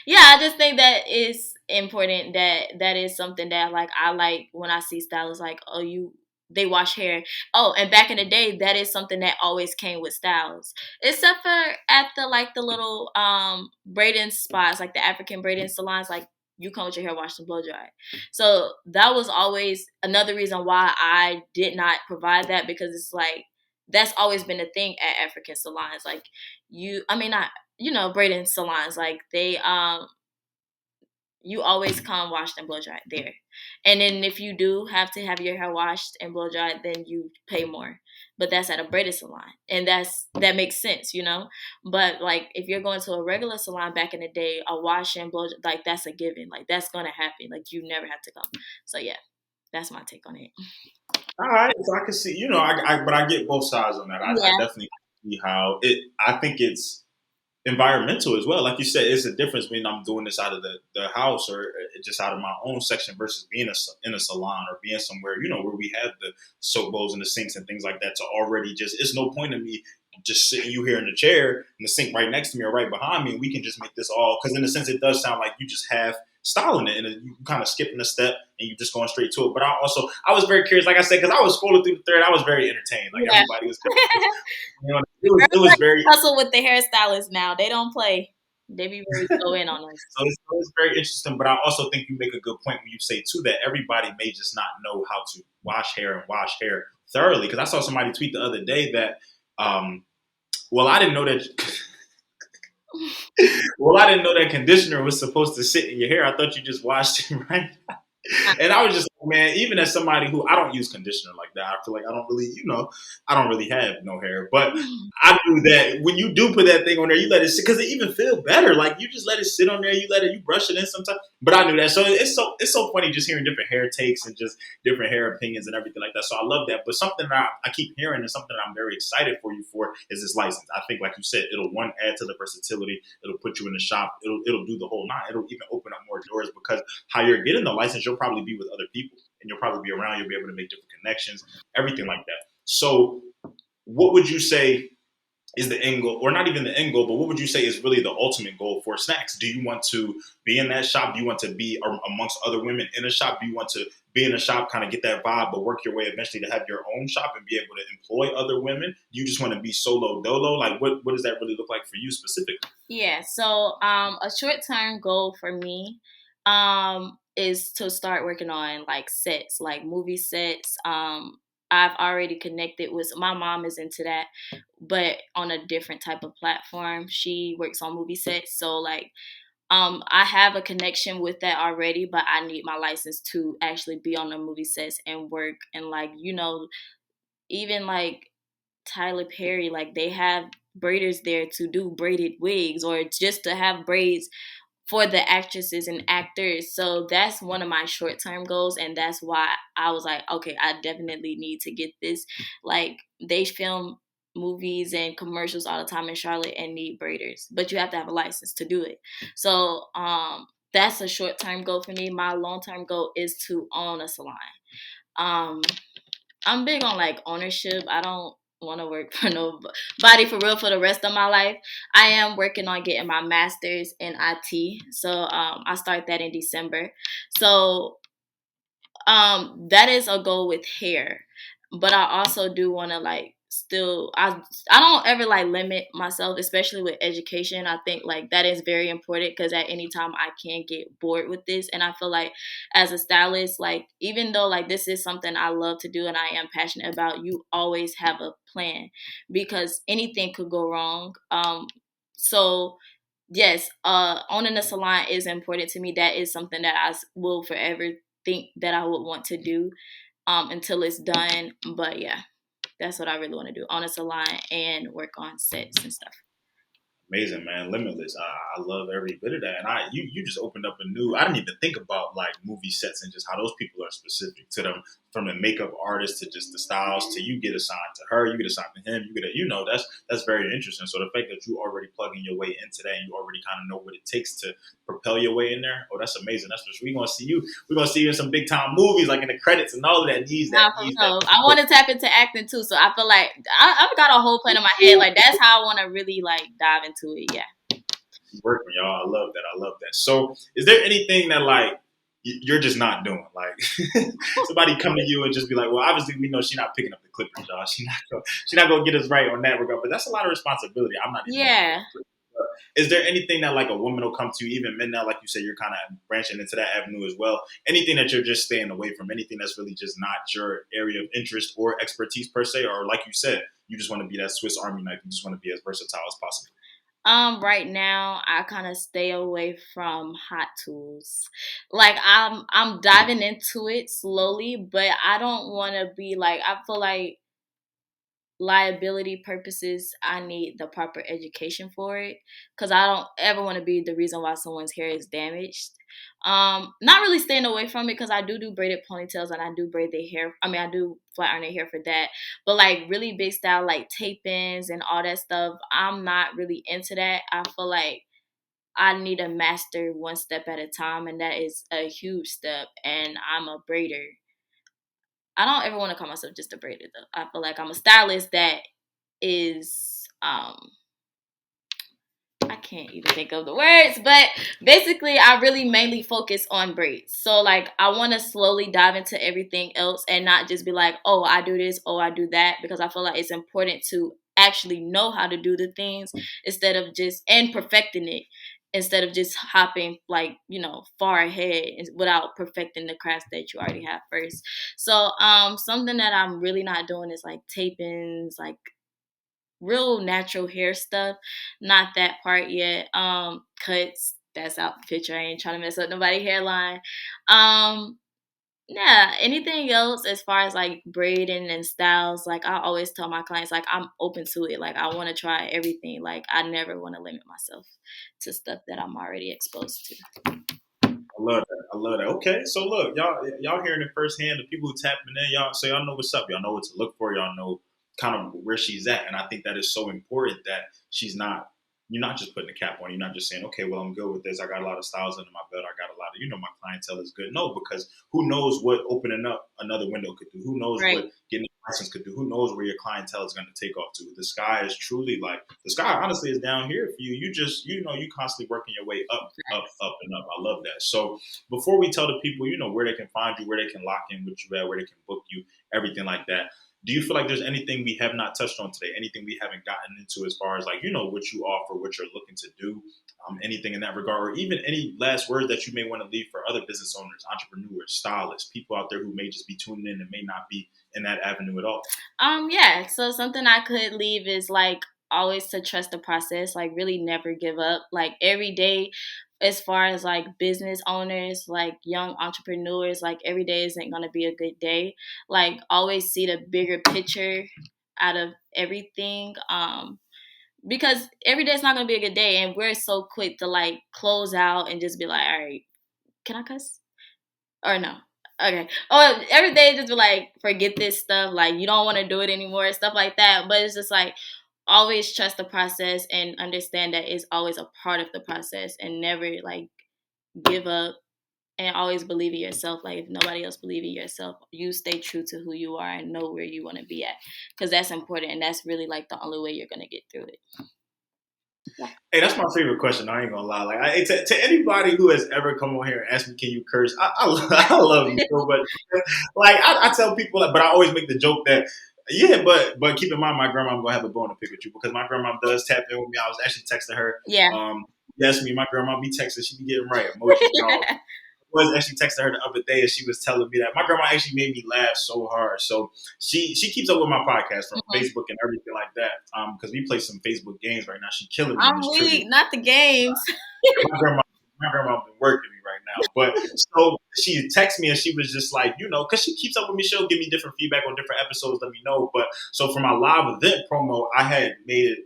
yeah, I just think that is important. That is something that, like, I like when I see stylists like, oh, they wash hair. Oh, and back in the day, that is something that always came with styles, except for at the little braiding spots, like the African braiding salons. Like, you come with your hair washed and blow dry. So that was always another reason why I did not provide that, because it's like, that's always been a thing at African salons. Like, I mean, not, braiding salons, like, they you always come washed and blow dried there. And then if you do have to have your hair washed and blow dried, then you pay more. But that's at a braided salon. And that makes sense, But like, if you're going to a regular salon back in the day, a wash and blow, like, that's a given. Like, that's gonna happen. Like, you never have to come. So yeah, that's my take on it. All right, so I can see, but I get both sides on that. I Yeah. definitely see how I think it's environmental as well. Like you said, it's a difference between I'm doing this out of the house or just out of my own section versus being in a salon or being somewhere, where we have the soap bowls and the sinks and things like that. To already it's no point in me just sitting you here in the chair and the sink right next to me or right behind me, and we can just make this all, because in a sense it does sound like you just have styling it and you kind of skipping a step and you just going straight to it. But I was very curious, like I said, because I was scrolling through the thread, I was very entertained. Like, Yeah. everybody was, it was very hustle with the hairstylists now. They don't play. They be ready to go in on us. So it's very interesting, but I also think you make a good point when you say too that everybody may just not know how to wash hair thoroughly. Because I saw somebody tweet the other day that, well, I didn't know that. Well, I didn't know that conditioner was supposed to sit in your hair. I thought you just washed it, right? And I was just like, man, even as somebody who, I don't use conditioner like that, I feel like I don't really, I don't really have no hair. But I knew that when you do put that thing on there, you let it sit, because it even feel better. Like, you just let it sit on there, you brush it in sometimes. But I knew that. So it's so funny just hearing different hair takes and just different hair opinions and everything like that. So I love that. But something that I keep hearing and something that I'm very excited for you for is this license. I think, like you said, it'll add to the versatility. It'll put you in the shop. It'll do the whole nine. It'll even open up more doors, because how you're getting the license, you'll probably be with other people and you'll probably be around. You'll be able to make different connections, everything like that. So what would you say is the end goal, or not even the end goal, but what would you say is really the ultimate goal for Snacks? Do you want to be in that shop? Do you want to be amongst other women in a shop? Do you want to be in a shop, kind of get that vibe, but work your way eventually to have your own shop and be able to employ other women? Do you just want to be solo dolo? Like, what does that really look like for you specifically? Yeah. So a short-term goal for me is to start working on like sets, like movie sets. I've already connected with, my mom is into that, but on a different type of platform. She works on movie sets. So like, I have a connection with that already, but I need my license to actually be on the movie sets and work. And like, even like Tyler Perry, like they have braiders there to do braided wigs or just to have braids for the actresses and actors. So that's one of my short term goals. And that's why I was like, okay, I definitely need to get this. Like, they film movies and commercials all the time in Charlotte and need braiders, but you have to have a license to do it. So, that's a short term goal for me. My long term goal is to own a salon. Um, I'm big on like ownership. I don't want to work for nobody for real for the rest of my life. I am working on getting my master's in IT. So I start that in December. So that is a goal with hair, but I also do want to like still, I don't ever like limit myself, especially with education. I think like that is very important because at any time I can get bored with this. And I feel like as a stylist, like even though like this is something I love to do and I am passionate about, you always have a plan because anything could go wrong. So yes, owning a salon is important to me. That is something that will forever think that I would want to do until it's done. But yeah, that's what I really want to do: own a salon and work on sets and stuff. Amazing, man. Limitless. I love every bit of that. And you just opened up a new. I didn't even think about like movie sets and just how those people are specific to them, from the makeup artist to just the styles to you get assigned to her, you get assigned to him, you get a, that's very interesting. So the fact that you already plugging your way into that and you already kind of know what it takes to propel your way in there. Oh, that's amazing. That's what we're gonna see you. We're gonna see you in some big time movies, like in the credits and all of that. Needs that Now, for needs that. real, I want to tap into acting too. So I feel like I've got a whole plan in my head. Like that's how I want to really like dive into it. Yeah. Working, y'all. I love that. I love that. So, is there anything that like you're just not doing? Like somebody come to you and just be like, "Well, obviously we know she's not picking up the clippers, y'all. She's not gonna get us right on that regard." But that's a lot of responsibility. I'm not even. Yeah. Is there anything that like a woman will come to you, even men now, like you said, you're kind of branching into that avenue as well? Anything that you're just staying away from? Anything that's really just not your area of interest or expertise per se, or like you said, you just want to be that Swiss Army knife. You just want to be as versatile as possible. Right now I kind of stay away from hot tools. Like I'm diving into it slowly, but I don't want to be like, I feel like liability purposes, I need the proper education for it because I don't ever want to be the reason why someone's hair is damaged. Not really staying away from it because I do braided ponytails and I do braid their hair. I mean, I do flat iron their hair for that. But like really big style, like tape-ins and all that stuff, I'm not really into that. I feel like I need to master one step at a time, and that is a huge step. And I'm a braider. I don't ever want to call myself just a braider though. I feel like I'm a stylist that is I can't even think of the words, but basically I really mainly focus on braids. So like I want to slowly dive into everything else and not just be like, "Oh, I do this, oh, I do that," because I feel like it's important to actually know how to do the things instead of just and perfecting it instead of just hopping like, far ahead without perfecting the craft that you already have first. So something that I'm really not doing is like tape-ins, like real natural hair stuff. Not that part yet. Cuts, that's out the picture. I ain't trying to mess up nobody's hairline. Um, yeah, anything else as far as like braiding and styles, like I always tell my clients, like I'm open to it. Like I want to try everything. Like I never want to limit myself to stuff that I'm already exposed to. I love that. I love that. Okay, so look, y'all hearing it firsthand. The people who tapping in, y'all, so y'all know what's up. Y'all know what to look for. Y'all know kind of where she's at, and I think that is so important that she's not. You're not just putting a cap on. You're not just saying, okay, well, I'm good with this. I got a lot of styles under my belt. I got a lot of, my clientele is good. No, because who knows what opening up another window could do? Who knows Right. what getting a license could do? Who knows where your clientele is going to take off to? The sky is truly like the sky. Honestly, is down here for you. You just, you constantly working your way up, up, up, and up. I love that. So before we tell the people, where they can find you, where they can lock in with you at, where they can book you, everything like that. Do you feel like there's anything we have not touched on today? Anything we haven't gotten into as far as like, what you offer, what you're looking to do? anything in that regard, or even any last words that you may want to leave for other business owners, entrepreneurs, stylists, people out there who may just be tuning in and may not be in that avenue at all? Yeah. So something I could leave is like always to trust the process, like really never give up. Like every day, as far as like business owners, like young entrepreneurs, like every day isn't gonna be a good day. Like always see the bigger picture out of everything. Because every day is not gonna be a good day, and we're so quick to like close out and just be like, all right, can I cuss? Or no? Okay. Oh, every day just be like, forget this stuff. Like you don't want to do it anymore, stuff like that. But it's just like always trust the process and understand that it's always a part of the process, and never like give up, and always believe in yourself. Like if nobody else believes in yourself, you stay true to who you are and know where you want to be at, because that's important, and that's really like the only way you're gonna get through it. Hey, that's my favorite question. I ain't gonna lie. Like, to anybody who has ever come on here and asked me, "Can you curse?" I love you so much. Like, I tell people, but I always make the joke that, yeah, but keep in mind, my grandma gonna have a bone to pick with you because my grandma does tap in with me. I was actually texting her. Yeah. Yes, me, my grandma be texting. She be getting right emojis and all. Was actually texting her the other day, and she was telling me that my grandma actually made me laugh so hard. So she keeps up with my podcast from Facebook and everything like that. Because we play some Facebook games right now. She's killing me in I'm this trivia. weak, not the games. My grandma been working me right now. But so she texted me and she was just like, because she keeps up with me, she'll give me different feedback on different episodes, let me know. But so for my live event promo, I had made it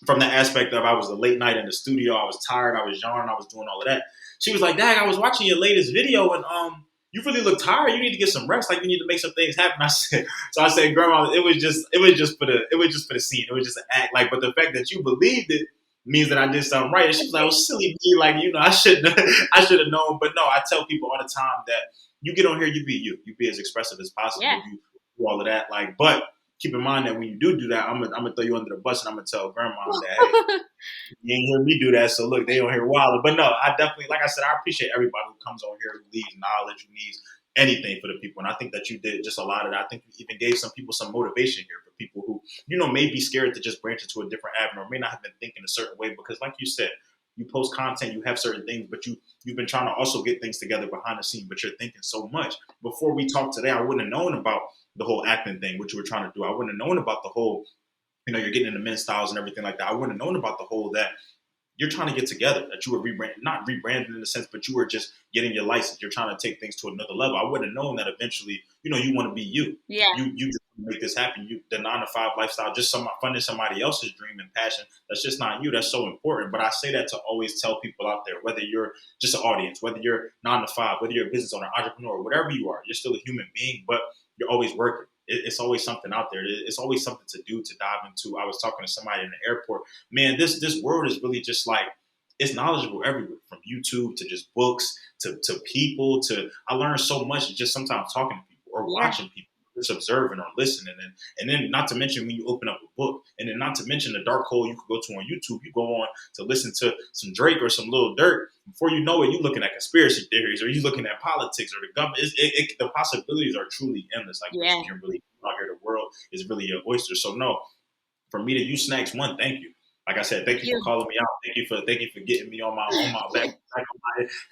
from the aspect of I was a late night in the studio, I was tired, I was yawning, I was doing all of that. She was like, Dad, I was watching your latest video and you really look tired. You need to get some rest. Like you need to make some things happen. I said, Grandma, it was just for the scene. It was just an act. Like, but the fact that you believed it means that I did something right. And she was like, "Oh, silly me. Like, I should have known." But no, I tell people all the time that you get on here, you be you. You be as expressive as possible. Yeah. You do all of that. Like, but keep in mind that when you do that, I'm gonna throw you under the bus and I'm gonna tell Grandma that, hey, you ain't hear me do that, so look, they don't hear Wilder. But no, I definitely, like I said, I appreciate everybody who comes on here, who leaves knowledge, who needs anything for the people. And I think that you did just a lot of that. I think you even gave some people some motivation here for people who, may be scared to just branch into a different avenue or may not have been thinking a certain way. Because like you said, you post content, you have certain things, but you've been trying to also get things together behind the scene, but you're thinking so much. Before we talked today, I wouldn't have known about the whole acting thing, what you were trying to do. I wouldn't have known about the whole, you're getting into men's styles and everything like that. I wouldn't have known about the whole that you're trying to get together, that you were not rebranding in a sense, but you were just getting your license. You're trying to take things to another level. I wouldn't have known that eventually, you want to be you. Yeah. You just make this happen. The 9-to-5 lifestyle, just funding somebody else's dream and passion. That's just not you. That's so important. But I say that to always tell people out there, whether you're just an audience, whether you're 9-to-5, whether you're a business owner, entrepreneur, whatever you are, you're still a human being, but you're always working. It's always something out there. It's always something to do, to dive into. I was talking to somebody in the airport. Man, this world is really just like, it's knowledgeable everywhere, from YouTube to just books to people to, I learned so much just sometimes talking to people or watching people, just observing or listening. And then not to mention when you open up a book, and then not to mention the dark hole you could go to on YouTube. You go on to listen to some Drake or some Lil Durk. Before you know it, you're looking at conspiracy theories, or you're looking at politics or the government. The possibilities are truly endless. Like, what you can really do out here, the world is really your oyster. So no, for me to use Snacks, one, thank you. Like I said, thank you for calling me out. Thank you for getting me on my back.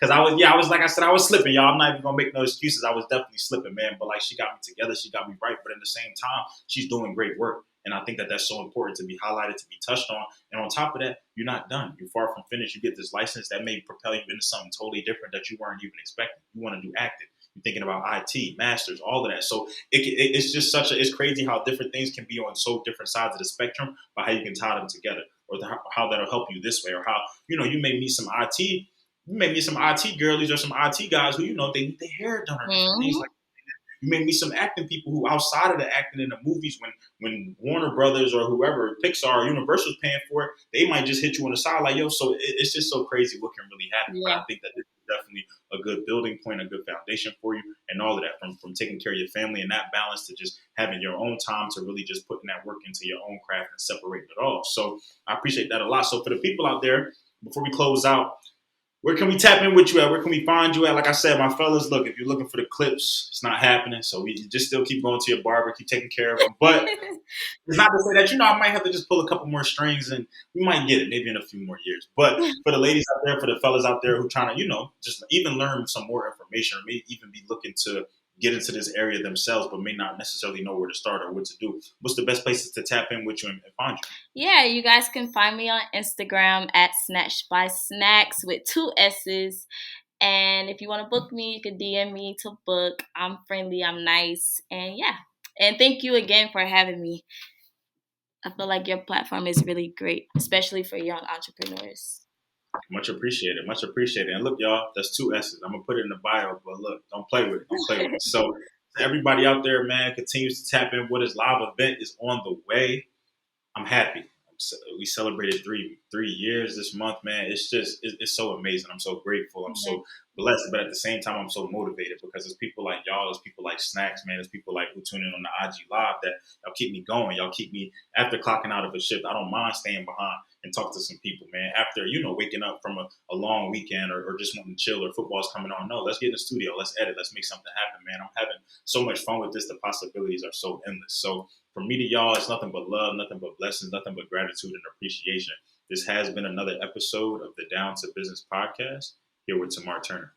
Because I was like I said, I was slipping, y'all. I'm not even gonna make no excuses. I was definitely slipping, man. But like, she got me together, she got me right. But at the same time, she's doing great work. And I think that that's so important to be highlighted, to be touched on. And on top of that, you're not done. You're far from finished. You get this license that may propel you into something totally different that you weren't even expecting. You want to do acting. You're thinking about IT, masters, all of that. So it's just it's crazy how different things can be on so different sides of the spectrum, but how you can tie them together, or how that'll help you this way, or how, you may meet some IT, girlies or some IT guys who, they need their hair done or different things like that. You may meet some acting people who, outside of the acting in the movies, when Warner Brothers or whoever, Pixar or Universal's paying for it, they might just hit you on the side like, yo. So it's just so crazy what can really happen. Yeah. But I think that this is definitely a good building point, a good foundation for you, and all of that, from taking care of your family and that balance to just having your own time to really just putting that work into your own craft and separating it all. So I appreciate that a lot. So for the people out there, before we close out, Where can we tap in with you at? Where can we find you at? Like I said, my fellas, look, if you're looking for the clips, it's not happening. So we just still keep going to your barber, keep taking care of them. But it's not to say that, I might have to just pull a couple more strings and we might get it maybe in a few more years. But for the ladies out there, for the fellas out there who trying to, just even learn some more information or may even be looking to get into this area themselves, but may not necessarily know where to start or what to do, what's the best places to tap in with you and find you? Yeah, you guys can find me on Instagram at SnatchedBySnackss with 2 S's. And if you want to book me, you can DM me to book. I'm friendly, I'm nice. And yeah. And thank you again for having me. I feel like your platform is really great, especially for young entrepreneurs. Much appreciated. Much appreciated. And look, y'all, that's 2 S's. I'm gonna put it in the bio, but look, don't play with it. Don't play with it. So to everybody out there, man, continues to tap in with his live event is on the way. I'm happy. We celebrated three years this month, man. It's so amazing. I'm so grateful. I'm so blessed, but at the same time, I'm so motivated because there's people like y'all, there's people like Snacks, man. There's people like who tune in on the IG Live that y'all keep me going. Y'all keep me after clocking out of a shift. I don't mind staying behind and talk to some people, man. After waking up from a long weekend or just wanting to chill or football's coming on. No, let's get in the studio. Let's edit. Let's make something happen, man. I'm having so much fun with this. The possibilities are so endless. So from me to y'all, it's nothing but love, nothing but blessings, nothing but gratitude and appreciation. This has been another episode of the Down to Business podcast here with Tamar Turner.